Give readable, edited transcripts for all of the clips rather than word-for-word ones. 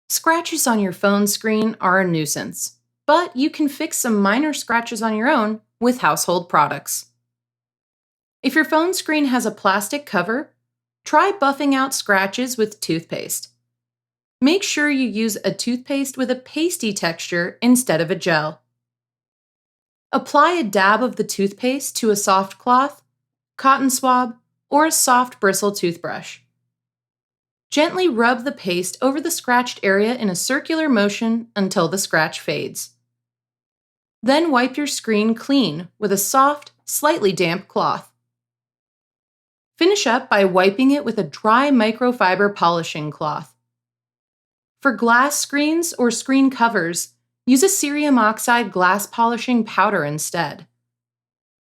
Scratches on your phone screen are a nuisance, but you can fix some minor scratches on your own with household products. If your phone screen has a plastic cover, try buffing out scratches with toothpaste. Make sure you use a toothpaste with a pasty texture instead of a gel. Apply a dab of the toothpaste to a soft cloth, cotton swab, or a soft bristle toothbrush. Gently rub the paste over the scratched area in a circular motion until the scratch fades. Then wipe your screen clean with a soft, slightly damp cloth. Finish up by wiping it with a dry microfiber polishing cloth. For glass screens or screen covers, use a cerium oxide glass polishing powder instead.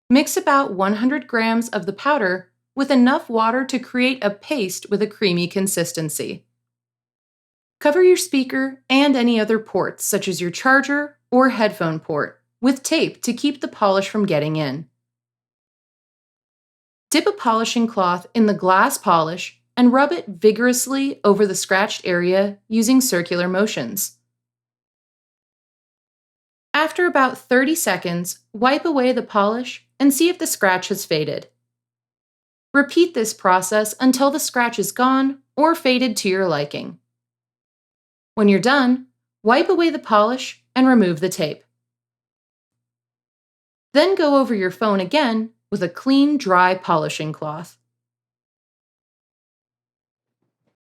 Mix about 100 grams of the powder with enough water to create a paste with a creamy consistency. Cover your speaker and any other ports, such as your charger or headphone port, with tape to keep the polish from getting in. Dip a polishing cloth in the glass polish and rub it vigorously over the scratched area using circular motions. After about 30 seconds, wipe away the polish and see if the scratch has faded. Repeat this process until the scratch is gone or faded to your liking. When you're done, wipe away the polish and remove the tape. Then go over your phone again with a clean, dry polishing cloth.